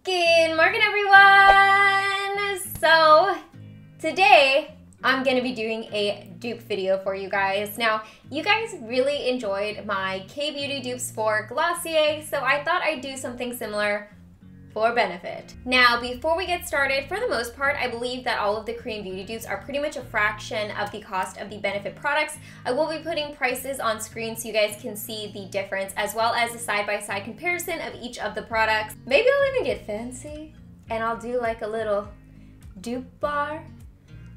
Good morning, everyone! So today I'm gonna be doing a dupe video for you guys. Now, you guys really enjoyed my K-Beauty Dupes for Glossier, so I thought I'd do something similar for Benefit. Now, before we get started, for the most part, I believe that all of the Korean beauty dupes are pretty much a fraction of the cost of the Benefit products. I will be putting prices on screen so you guys can see the difference, as well as a side-by-side comparison of each of the products. Maybe I'll even get fancy, and I'll do like a little dupe bar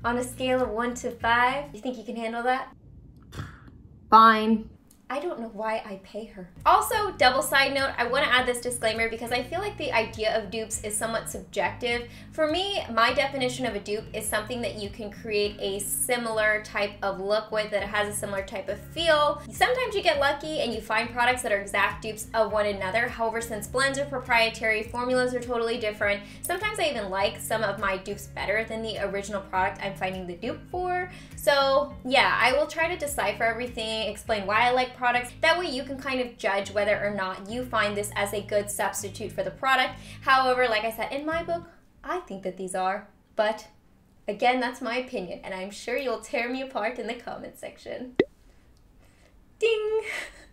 on a scale of 1 to 5. You think you can handle that? Fine. I don't know why I pay her. Also, double side note, I want to add this disclaimer because I feel like the idea of dupes is somewhat subjective. For me, my definition of a dupe is something that you can create a similar type of look with, that has a similar type of feel. Sometimes you get lucky and you find products that are exact dupes of one another. However, since blends are proprietary, formulas are totally different. Sometimes I even like some of my dupes better than the original product I'm finding the dupe for. So yeah, I will try to decipher everything, explain why I like products. That way you can kind of judge whether or not you find this as a good substitute for the product. However, like I said, in my book, I think that these are. But again, that's my opinion, and I'm sure you'll tear me apart in the comment section. Ding!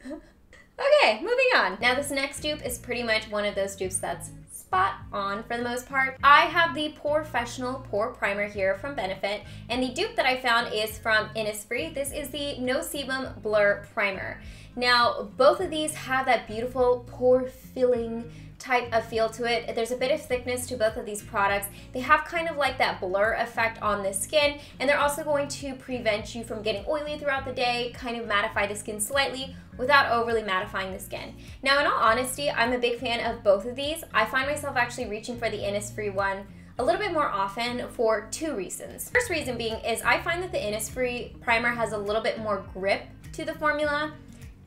Okay, moving on. Now this next dupe is pretty much one of those dupes that's spot on for the most part. I have the POREfessional Pore Primer here from Benefit, and the dupe that I found is from Innisfree. This is the No Sebum Blur Primer. Now, both of these have that beautiful pore filling type of feel to it. There's a bit of thickness to both of these products. They have kind of like that blur effect on the skin, and they're also going to prevent you from getting oily throughout the day, kind of mattify the skin slightly without overly mattifying the skin. Now, in all honesty, I'm a big fan of both of these. I find myself actually reaching for the Innisfree one a little bit more often for two reasons. First reason being is I find that the Innisfree primer has a little bit more grip to the formula,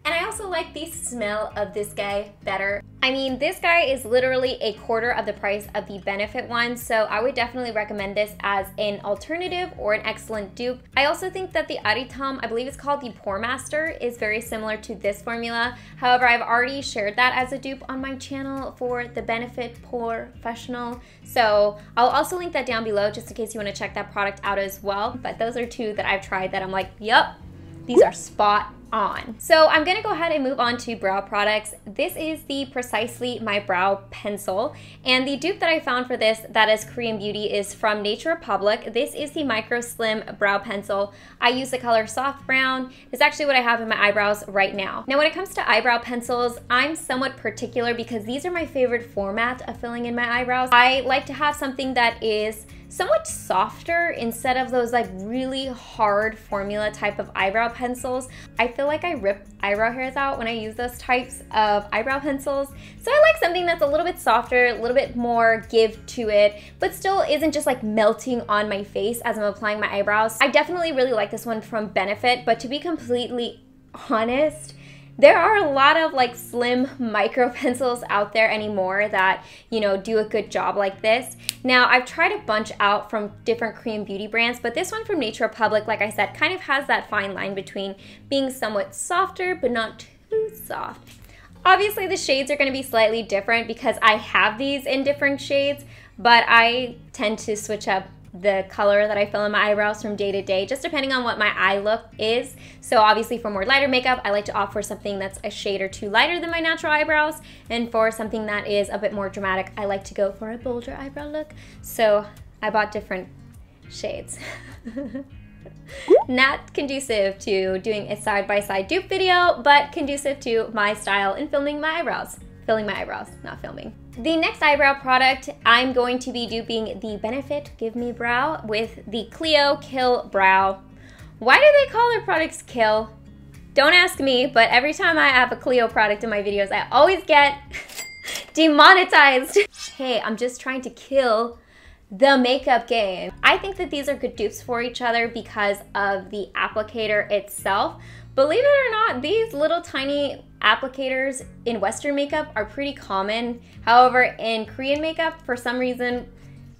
and I also like the smell of this guy better. I mean, this guy is literally a quarter of the price of the Benefit one, so I would definitely recommend this as an alternative or an excellent dupe. I also think that the Hydrate, I believe it's called the Pore Master, is very similar to this formula. However, I've already shared that as a dupe on my channel for the Benefit POREfessional, so I'll also link that down below just in case you want to check that product out as well. But those are two that I've tried that I'm like, yep, these are spot on. So I'm gonna go ahead and move on to brow products. This is the Precisely My Brow Pencil, and the dupe that I found for this that is Korean beauty is from Nature Republic. This is the Micro Slim Brow Pencil. I use the color Soft Brown. It's actually what I have in my eyebrows right now. Now when it comes to eyebrow pencils, I'm somewhat particular because these are my favorite format of filling in my eyebrows. I like to have something that is somewhat softer instead of those like really hard formula type of eyebrow pencils. I feel like I rip eyebrow hairs out when I use those types of eyebrow pencils. So I like something that's a little bit softer, a little bit more give to it, but still isn't just like melting on my face as I'm applying my eyebrows. I definitely really like this one from Benefit, but to be completely honest, there are a lot of like slim micro pencils out there anymore that, you know, do a good job like this. Now, I've tried a bunch out from different Korean beauty brands, but this one from Nature Republic, like I said, kind of has that fine line between being somewhat softer, but not too soft. Obviously, the shades are gonna be slightly different because I have these in different shades, but I tend to switch up the color that I fill in my eyebrows from day to day, just depending on what my eye look is. So obviously for more lighter makeup, I like to opt for something that's a shade or two lighter than my natural eyebrows. And for something that is a bit more dramatic, I like to go for a bolder eyebrow look. So I bought different shades. Not conducive to doing a side-by-side dupe video, but conducive to my style in filming my eyebrows. Filling my eyebrows, not filming. The next eyebrow product, I'm going to be duping the Benefit Give Me Brow with the CLIO Kill Brow. Why do they call their products Kill? Don't ask me, but every time I have a CLIO product in my videos, I always get demonetized. Hey, I'm just trying to kill the makeup game. I think that these are good dupes for each other because of the applicator itself. Believe it or not, these little tiny applicators in Western makeup are pretty common. However, in Korean makeup, for some reason,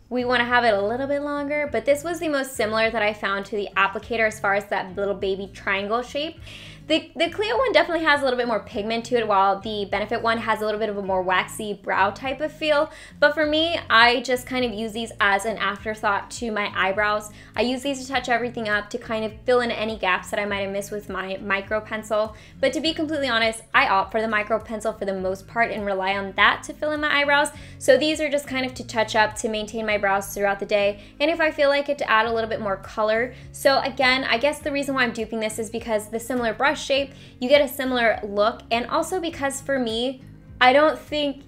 we want to have it a little bit longer, but this was the most similar that I found to the applicator as far as that little baby triangle shape. The CLIO one definitely has a little bit more pigment to it, while the Benefit one has a little bit of a more waxy brow type of feel. But for me, I just kind of use these as an afterthought to my eyebrows. I use these to touch everything up, to kind of fill in any gaps that I might have missed with my micro pencil. But to be completely honest, I opt for the micro pencil for the most part and rely on that to fill in my eyebrows. So these are just kind of to touch up, to maintain my brows throughout the day, and if I feel like it, to add a little bit more color. So again, I guess the reason why I'm duping this is because the similar brush shape, you get a similar look, and also because for me, I don't think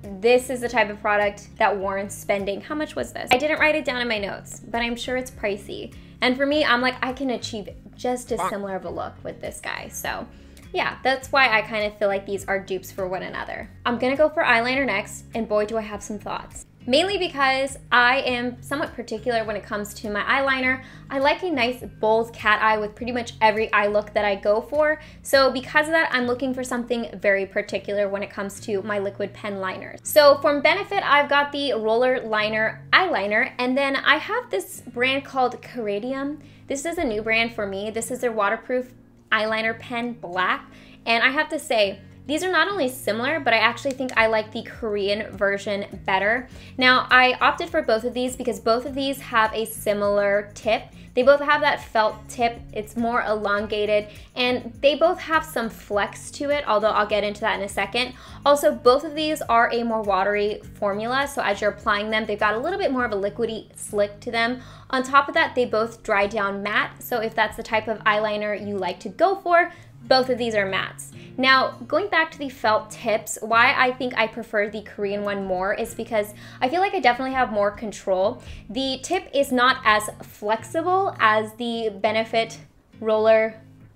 this is the type of product that warrants spending. How much was this? I didn't write it down in my notes, but I'm sure it's pricey. And for me, I'm like, I can achieve just as similar of a look with this guy. So yeah, that's why I kind of feel like these are dupes for one another. I'm gonna go for eyeliner next, and boy, do I have some thoughts. Mainly because I am somewhat particular when it comes to my eyeliner. I like a nice bold cat eye with pretty much every eye look that I go for. So because of that, I'm looking for something very particular when it comes to my liquid pen liners. So from Benefit, I've got the Roller Liner Eyeliner, and then I have this brand called KARADIUM. This is a new brand for me. This is their waterproof eyeliner pen black, and I have to say, these are not only similar, but I actually think I like the Korean version better. Now, I opted for both of these because both of these have a similar tip. They both have that felt tip. It's more elongated, and they both have some flex to it, although I'll get into that in a second. Also, both of these are a more watery formula, so as you're applying them, they've got a little bit more of a liquidy slick to them. On top of that, they both dry down matte, so if that's the type of eyeliner you like to go for, both of these are mattes. Now, going back to the felt tips, why I think I prefer the Korean one more is because I feel like I definitely have more control. The tip is not as flexible as the Benefit Roller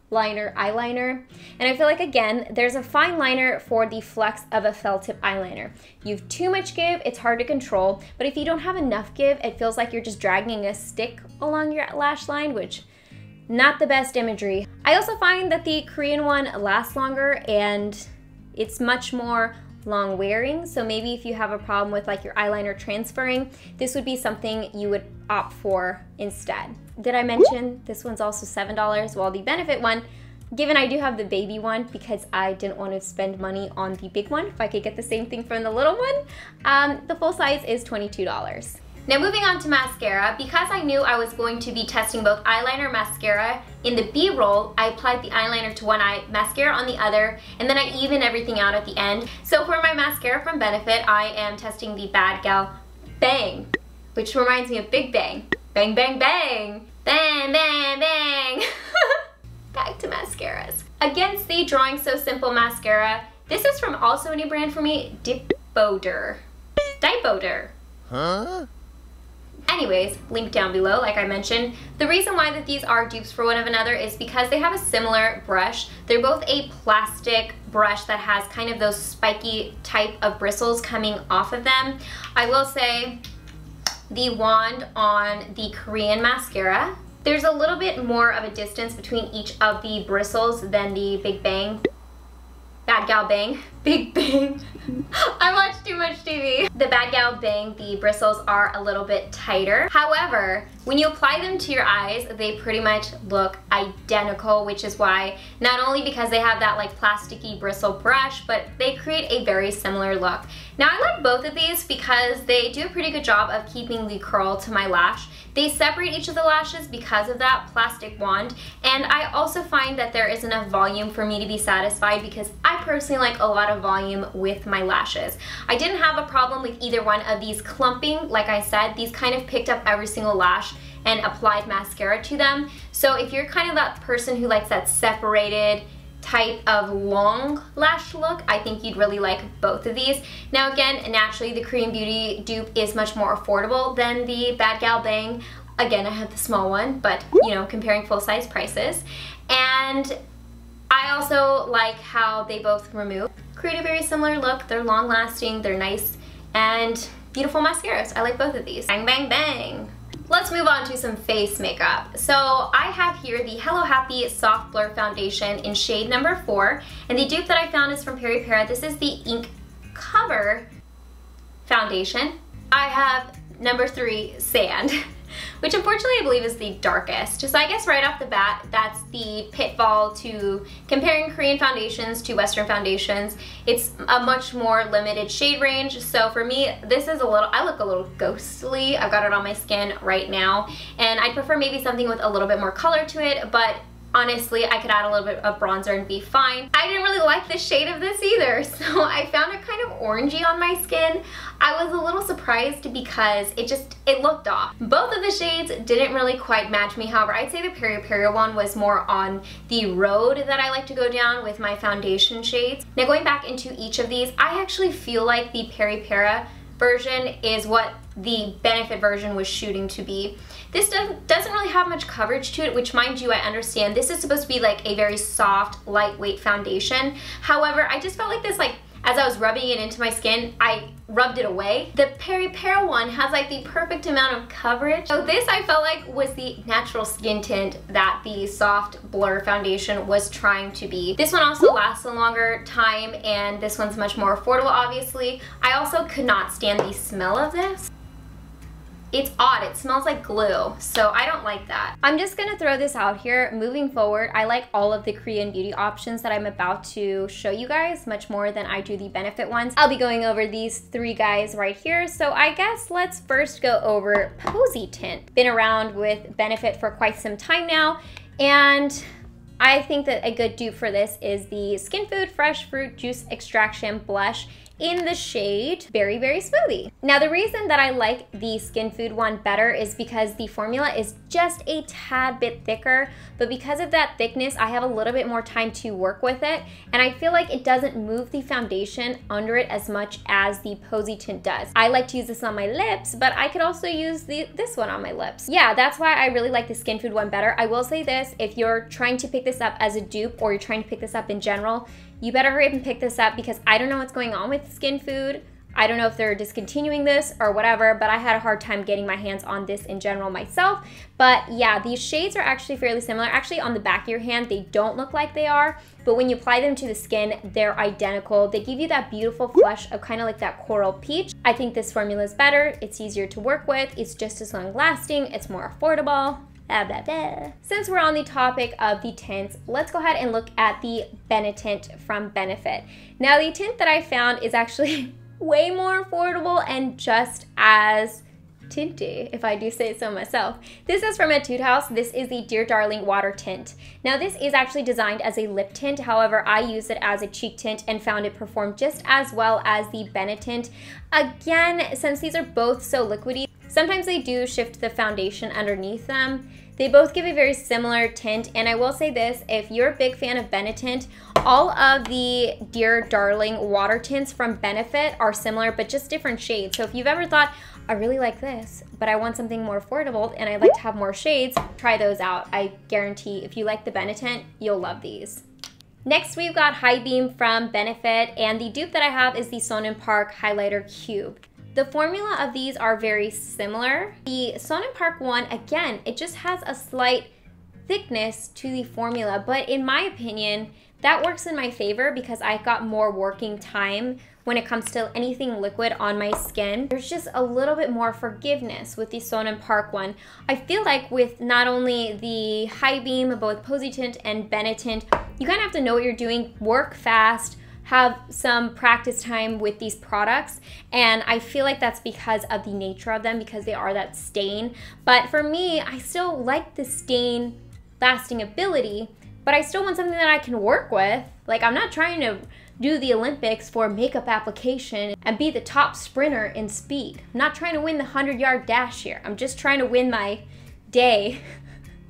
Liner Eyeliner, and I feel like, again, there's a fine liner for the flex of a felt tip eyeliner. You have too much give, it's hard to control, but if you don't have enough give, it feels like you're just dragging a stick along your lash line, which not the best imagery. I also find that the Korean one lasts longer and it's much more long wearing, so maybe if you have a problem with like your eyeliner transferring, this would be something you would opt for instead. Did I mention this one's also $7, while the Benefit one, given I do have the baby one because I didn't want to spend money on the big one, if I could get the same thing from the little one, the full size is $22. Now moving on to mascara, because I knew I was going to be testing both eyeliner and mascara, in the B-roll, I applied the eyeliner to one eye, mascara on the other, and then I even everything out at the end. So for my mascara from Benefit, I am testing the Bad Gal Bang, which reminds me of Big Bang. Bang, bang, bang! Bang, bang, bang! Back to mascaras. Against the Drawing So Simple mascara, this is from also a new brand for me, Dipodeur. Dipodeur. Huh? Anyways, link down below, like I mentioned. The reason why that these are dupes for one of another is because they have a similar brush. They're both a plastic brush that has kind of those spiky type of bristles coming off of them. I will say the wand on the Korean mascara, there's a little bit more of a distance between each of the bristles than the Big Bang. Bad Gal Bang. Big Bang. I watch too much TV. The Bad Gal Bang, the bristles are a little bit tighter. However, when you apply them to your eyes, they pretty much look identical, which is why, not only because they have that like plasticky bristle brush, but they create a very similar look. Now I like both of these because they do a pretty good job of keeping the curl to my lash. They separate each of the lashes because of that plastic wand, and I also find that there is enough volume for me to be satisfied because I personally like a lot of volume with my lashes. I didn't have a problem with either one of these clumping. Like I said, these kind of picked up every single lash and applied mascara to them. So if you're kind of that person who likes that separated type of long lash look, I think you'd really like both of these. Now again, naturally the Korean Beauty dupe is much more affordable than the Bad Gal Bang. Again, I have the small one, but you know, comparing full-size prices. And I also like how they both create a very similar look. They're long-lasting, they're nice, and beautiful mascaras. I like both of these. Bang, bang, bang. Let's move on to some face makeup. So I have here the Hello Happy Soft Blur Foundation in shade number 4, and the dupe that I found is from PORE. This is the Ink Cover Foundation. I have number 3, Sand. which unfortunately I believe is the darkest. So I guess right off the bat, that's the pitfall to comparing Korean foundations to Western foundations. It's a much more limited shade range. So for me, this is a little, I look a little ghostly. I've got it on my skin right now, and I prefer maybe something with a little bit more color to it, but honestly, I could add a little bit of bronzer and be fine. I didn't really like the shade of this either, so I found it kind of orangey on my skin. I was a little surprised because it looked off. Both of the shades didn't really quite match me. However, I'd say the POREfessional one was more on the road that I like to go down with my foundation shades. Now going back into each of these, I actually feel like the POREfessional version is what the Benefit version was shooting to be. This doesn't really have much coverage to it, which, mind you, I understand. This is supposed to be like a very soft, lightweight foundation. However, I just felt like this, like, as I was rubbing it into my skin, I rubbed it away. The POREfessional one has like the perfect amount of coverage. So this, I felt like, was the natural skin tint that the soft blur foundation was trying to be. This one also lasts a longer time, and this one's much more affordable, obviously. I also could not stand the smell of this. It's odd, it smells like glue, so I don't like that. I'm just gonna throw this out here. Moving forward, I like all of the Korean beauty options that I'm about to show you guys much more than I do the Benefit ones. I'll be going over these three guys right here, so I guess let's first go over Posy Tint. Been around with Benefit for quite some time now, and I think that a good dupe for this is the Skin Food Fresh Fruit Juice Extraction Blush in the shade Very Very Smoothie. Now the reason that I like the Skin Food one better is because the formula is just a tad bit thicker, but because of that thickness, I have a little bit more time to work with it, and I feel like it doesn't move the foundation under it as much as the Posy Tint does. I like to use this on my lips, but I could also use this one on my lips. Yeah, that's why I really like the Skin Food one better. I will say this, if you're trying to pick this up as a dupe or you're trying to pick this up in general, you better hurry up and pick this up because I don't know what's going on with Skin Food. I don't know if they're discontinuing this or whatever, but I had a hard time getting my hands on this in general myself. But yeah, these shades are actually fairly similar. Actually, on the back of your hand, they don't look like they are, but when you apply them to the skin, they're identical. They give you that beautiful flush of kind of like that coral peach. I think this formula is better. It's easier to work with. It's just as long lasting. It's more affordable. Blah, blah, blah. Since we're on the topic of the tints, let's go ahead and look at the Benetint from Benefit. Now the tint that I found is actually way more affordable and just as tinty, if I do say so myself. This is from Etude House. This is the Dear Darling Water Tint. Now this is actually designed as a lip tint, however I use it as a cheek tint and found it performed just as well as the Benetint. Again, since these are both so liquidy, sometimes they do shift the foundation underneath them. They both give a very similar tint, and I will say this, if you're a big fan of Benetint, all of the Dear Darling water tints from Benefit are similar, but just different shades. So if you've ever thought, I really like this, but I want something more affordable and I'd like to have more shades, try those out. I guarantee if you like the Benetint, you'll love these. Next, we've got High Beam from Benefit, and the dupe that I have is the son&park Highlighter Cube. The formula of these are very similar. The son&park one, again, it just has a slight thickness to the formula, but in my opinion, that works in my favor because I got more working time when it comes to anything liquid on my skin. There's just a little bit more forgiveness with the son&park one. I feel like with not only the High Beam, both Posy Tint and Benetint, you kind of have to know what you're doing, work fast, have some practice time with these products, and I feel like that's because of the nature of them, because they are that stain. But for me, I still like the stain lasting ability, but I still want something that I can work with. Like, I'm not trying to do the Olympics for makeup application and be the top sprinter in speed. I'm not trying to win the 100-yard dash here. I'm just trying to win my day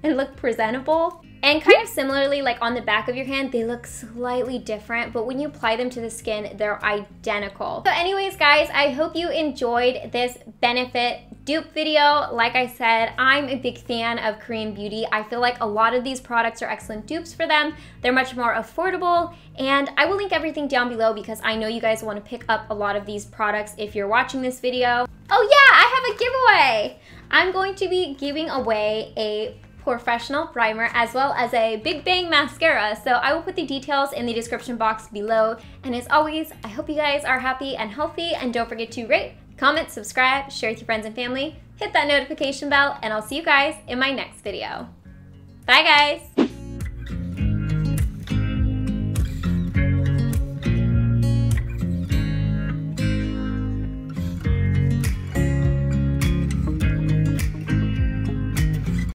and look presentable. And kind of similarly, like on the back of your hand, they look slightly different, but when you apply them to the skin, they're identical. So anyways, guys, I hope you enjoyed this Benefit dupe video. Like I said, I'm a big fan of Korean beauty. I feel like a lot of these products are excellent dupes for them. They're much more affordable, and I will link everything down below because I know you guys want to pick up a lot of these products if you're watching this video. Oh yeah, I have a giveaway! I'm going to be giving away a POREfessional primer as well as a Big Bang mascara, so I will put the details in the description box below. And as always, I hope you guys are happy and healthy, and don't forget to rate, comment, subscribe, share with your friends and family, hit that notification bell, and I'll see you guys in my next video. Bye guys!